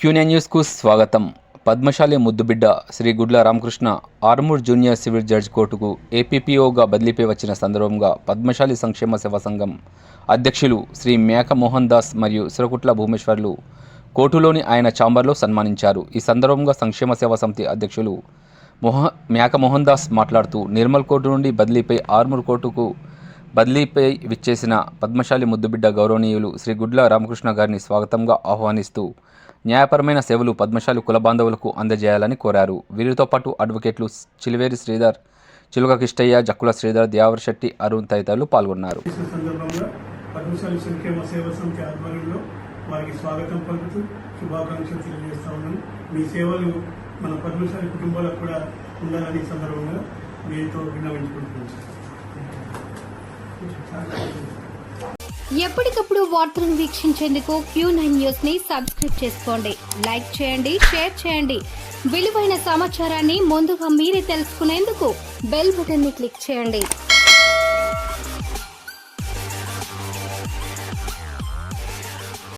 Quinine న్యూస్కు స్వాగతం. పద్మశాలి ముద్దుబిడ్డ శ్రీ గుడ్ల Ramakrishna Armoor junior civil judge కోర్టుకు ఏపీపీఓగా బదిలీపై వచ్చిన సందర్భంగా పద్మశాలి సంక్షేమ సేవా సంఘం అధ్యక్షులు శ్రీ మేక మోహన్ దాస్ మరియు సిరకుట్ల భూమేశ్వర్లు కోర్టులోని ఆయన ఛాంబర్లో సన్మానించారు. ఈ సందర్భంగా సంక్షేమ సేవా సమితి అధ్యక్షులు మేక మోహన్ దాస్ మాట్లాడుతూ నిర్మల్ కోర్టు నుండి బదిలీపై ఆర్మూర్ కోర్టుకు బదిలీపై విచ్చేసిన పద్మశాలి ముద్దుబిడ్డ గౌరవనీయులు శ్రీ గుడ్ల రామకృష్ణ గారిని స్వాగతంగా ఆహ్వానిస్తూ న్యాయపరమైన సేవలు పద్మశాలి కుల బాంధవులకు అందజేయాలని కోరారు. వీరితో పాటు అడ్వకేట్లు చిలివేరి శ్రీధర్, చిలుక కిష్టయ్య, జక్కుల శ్రీధర్, దేవర్ శెట్టి, అరుణ్ తదితరులు పాల్గొన్నారు. పద్మశాలి సంక్షేమ సేవా సమితి ఆధ్వర్యంలో వారికి స్వాగతం పలుకుతూ శుభాకాంక్షలు తెలియజేస్తా ఉన్నాను. మీ సేవలు మన పద్మశాలి కుటుంబాలకు కూడా ఉండాలని సందర్భంగా మీతో విన్నవించుకుంటున్నాను. ఎప్పటికప్పుడు వార్తలను వీక్షించేందుకు Q9 న్యూస్ ని సబ్స్క్రైబ్ చేసుకోండి, లైక్ చేయండి, షేర్ చేయండి. విలువైన సమాచారాన్ని ముందుగా మీరే తెలుసుకునేందుకు బెల్ బటన్ ని క్లిక్ చేయండి.